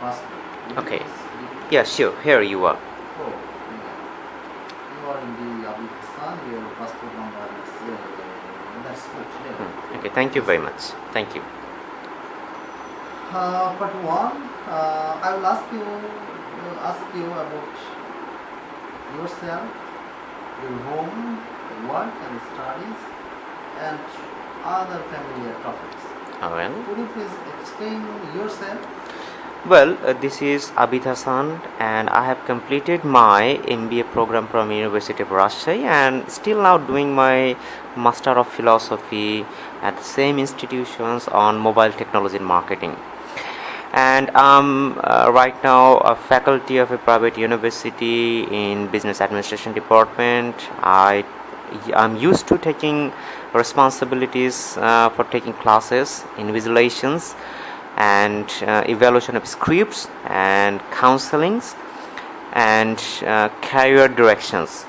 passport. Will you Okay. please repeat? Yeah, sure. Here you are. Oh, yeah. You are in the Pakistan. Your passport number is that's good. Yeah. Okay, thank you Yes. very much. Thank you. Part one. I will ask you about yourself, your home, work and studies, and other familiar topics. Well, Could you please explain yourself? this is Abid Hassan, and I have completed my MBA program from University of Rajshahi, and still now doing my Master of Philosophy at the same institutions on mobile technology and marketing. And I'm right now a faculty of a private university in business administration department. I'm used to taking responsibilities for taking classes, invigilations, and evaluation of scripts and counselings and career directions.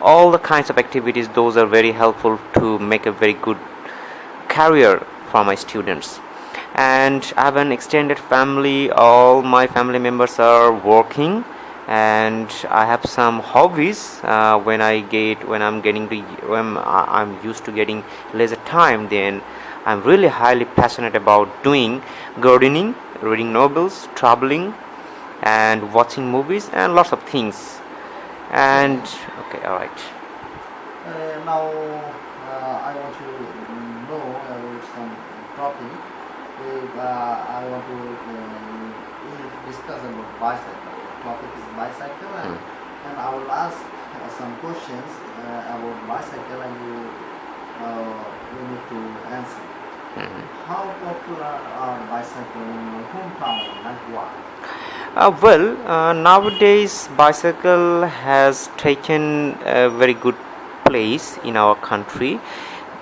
All the kinds of activities, those are very helpful to make a very good career for my students. And I have an extended family. All my family members are working, and I have some hobbies. When I'm used to getting leisure time, then I'm really highly passionate about doing gardening, reading novels, traveling, and watching movies, and lots of things. Okay. And okay, all right. Now I want to know about some topic. I want to discuss about bicycle. The topic is bicycle, and I will ask some questions about bicycle, and you need to answer. How popular are bicycle in your hometown and why? Nowadays bicycle has taken a very good place in our country,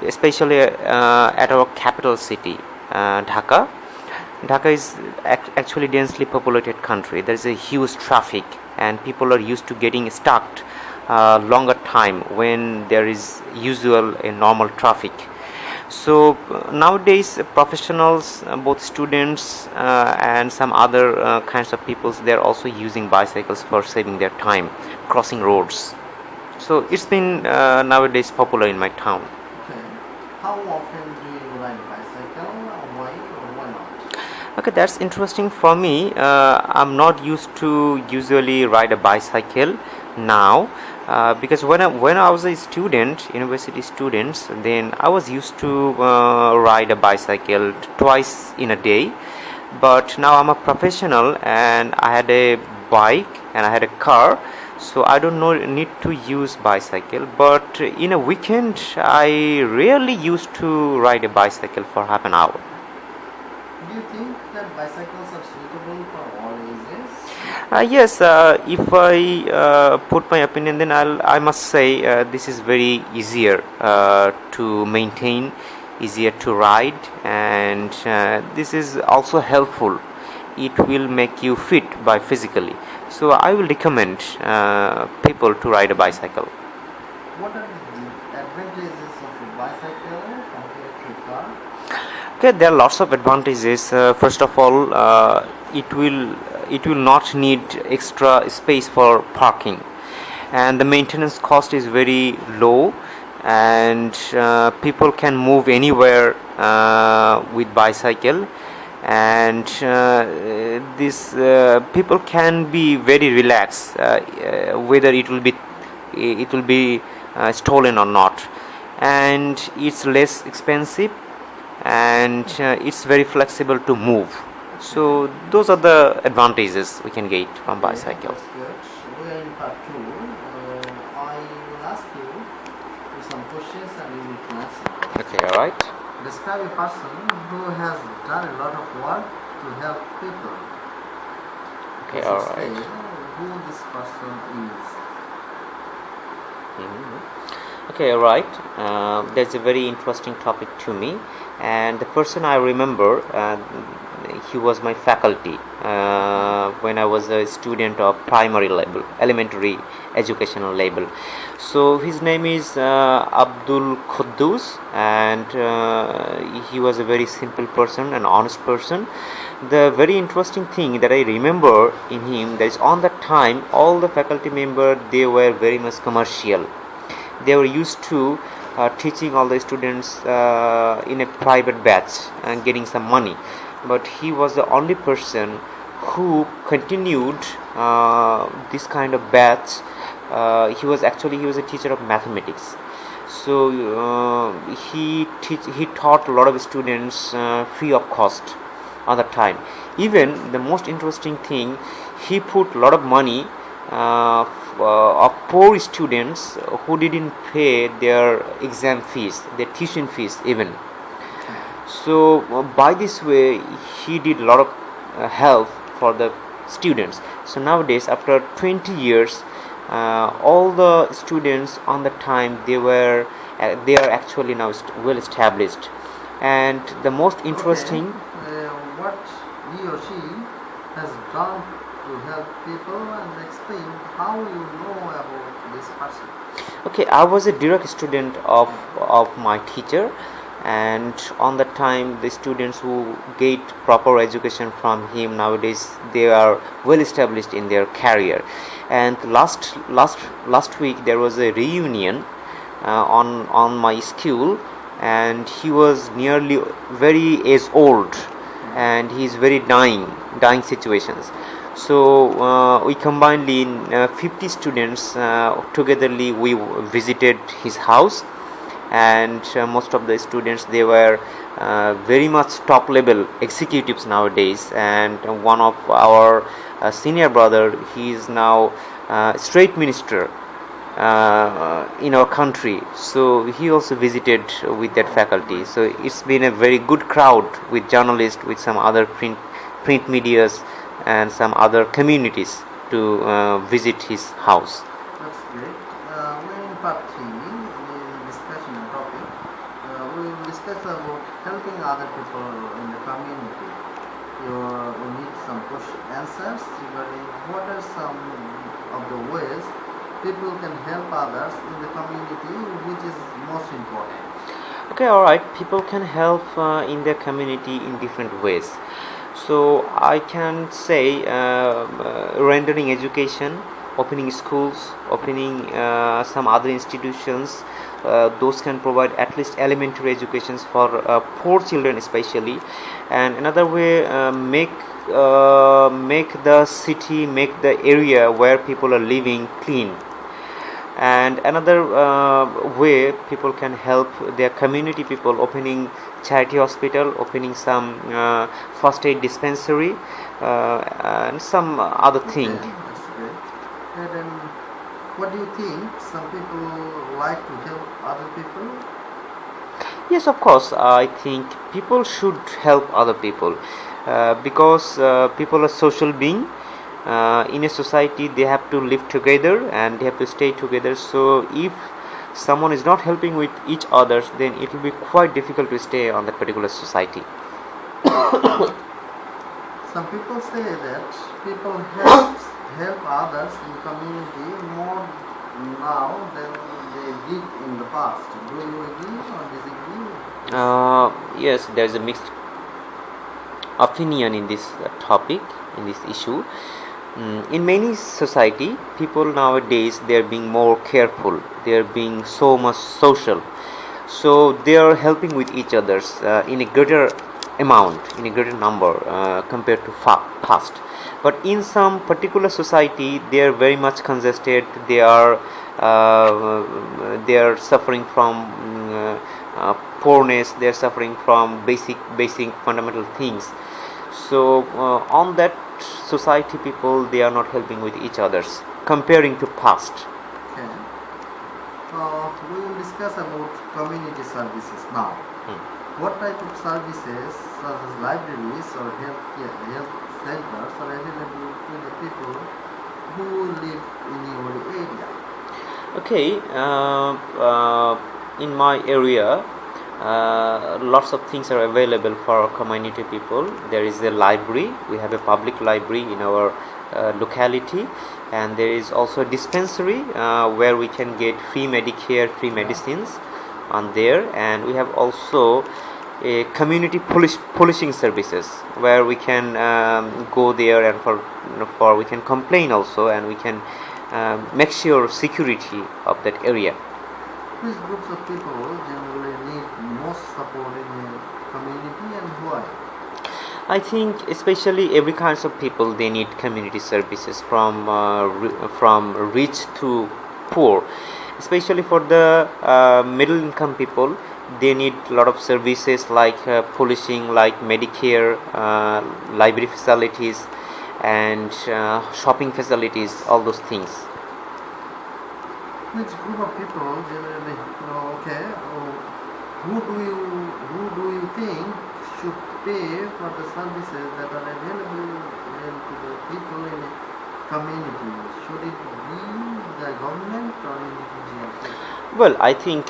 especially at our capital city, Dhaka. Dhaka is actually densely populated country. There is a huge traffic, and people are used to getting stuck longer time when there is usual a normal traffic. So nowadays professionals, both students and some other kinds of peoples, they are also using bicycles for saving their time crossing roads. So it's been nowadays popular in my town. Okay. How often do you ride bicycle? Why or why not? Okay, that's interesting for me. I'm not used to usually ride a bicycle now, because when I was a student, university students, then I was used to ride a bicycle twice in a day. But now I'm a professional, and I had a bike and I had a car, so I don't know need to use bicycle. But in a weekend, I rarely used to ride a bicycle for half an hour. Do you think that bicycles are suitable for all ages? Yes, if I put my opinion, then I must say this is very easier to maintain, easier to ride, and this is also helpful. It will make you fit by physically. So I will recommend people to ride a bicycle. What are the advantages of a bicycle compared to a car? Okay, there are lots of advantages. First of all, it will not need extra space for parking, and the maintenance cost is very low, and people can move anywhere with bicycle, and this people can be very relaxed, whether it will be stolen or not, and it's less expensive, and it's very flexible to move. So those are the advantages we can get from bicycle. That's good. We are in part two. I will ask you some questions and you will answer. Okay, all right. Describe a person who has done a lot of work to help people. Okay, You all should say right. who this person is. Okay, all right. That's a very interesting topic to me, and the person I remember, he was my faculty when I was a student of primary level, elementary educational level. So his name is Abdul Khuddus, and he was a very simple person, an honest person. The very interesting thing that I remember in him, that is on that time all the faculty members, they were very much commercial. They were used to teaching all the students in a private batch and getting some money, but he was the only person who continued this kind of batch. He was a teacher of mathematics, so he taught a lot of students free of cost on the time. Even the most interesting thing, he put a lot of money of poor students who didn't pay their exam fees, their tuition fees even. So by this way he did a lot of help for the students. So nowadays, after 20 years, all the students on the time, they are actually now well established. And the most interesting, what he or she has done to help people, and explain how you know about this person. okay, I was a direct student of my teacher, and on the time the students who get proper education from him nowadays, they are well established in their career. And last week there was a reunion on my school, and he was nearly very age old, and he is very dying situations. So we combinedly 50 students togetherly we visited his house, and most of the students, they were very much top level executives nowadays. And one of our senior brother, he is now state minister in our country, so he also visited with that faculty. So it's been a very good crowd with journalists, with some other print medias and some other communities to visit his house. That's great. We're in part 3 in discussion topic. We will discuss about helping other people in the community. We need some answers regarding what are some of the ways people can help others in the community, which is most important. Okay, all right. People can help in their community in different ways. So I can say rendering education, opening schools, opening some other institutions. Those can provide at least elementary educations for poor children especially. And another way, make the city, make the area where people are living clean. And another way people can help their community people, opening charity hospital, opening some first aid dispensary, and some other thing. That's great. And then, what do you think? Some people like to help other people? Yes, of course, I think people should help other people because people are social being. In a society, they have to live together and they have to stay together. So if someone is not helping with each other, then it will be quite difficult to stay on that particular society. Some people say that people help others in the community more now than they did in the past. Do you agree or disagree? Yes, there is a mixed opinion in this topic, in this issue. In many society, people nowadays, they are being more careful, they are being so much social, so they are helping with each others in a greater amount, in a greater number compared to past. But in some particular society, they are very much congested, they are suffering from poorness, they are suffering from basic fundamental things. So on that society, people, they are not helping with each others comparing to past. Okay. We will discuss about community services now. What type of services, such as libraries or health centers, are available to the people who live in your area? Okay, in my area, lots of things are available for community people. There is a library. We have a public library in our locality, and there is also a dispensary where we can get free Medicare, free medicines on there. And we have also a community policing services where we can go there, and for we can complain also, and we can make sure security of that area. Which groups of people generally need most support in a community, and why? I think especially every kinds of people, they need community services from rich to poor. Especially for the middle income people, they need a lot of services like policing, like Medicare, library facilities, and shopping facilities, all those things. Which group of people generally, okay, who do you think should pay for the services that are available to the people in a community? Should it be the government or individual people? Well, I think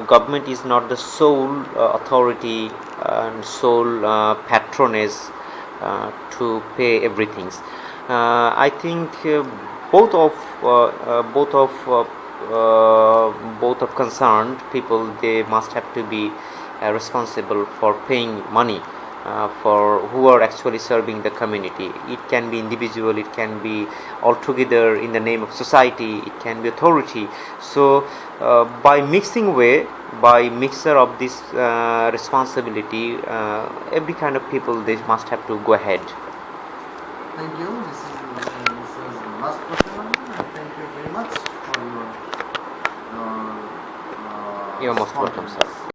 government is not the sole authority and sole patronage to pay everything. I think both of uh, uh, both of uh, both of concerned people, they must have to be responsible for paying money for who are actually serving the community. It can be individual, it can be altogether in the name of society, it can be authority. So by mixer of this responsibility, every kind of people, they must have to go ahead. Thank you. This is the last question. Thank you very much for your You're most welcome, sir.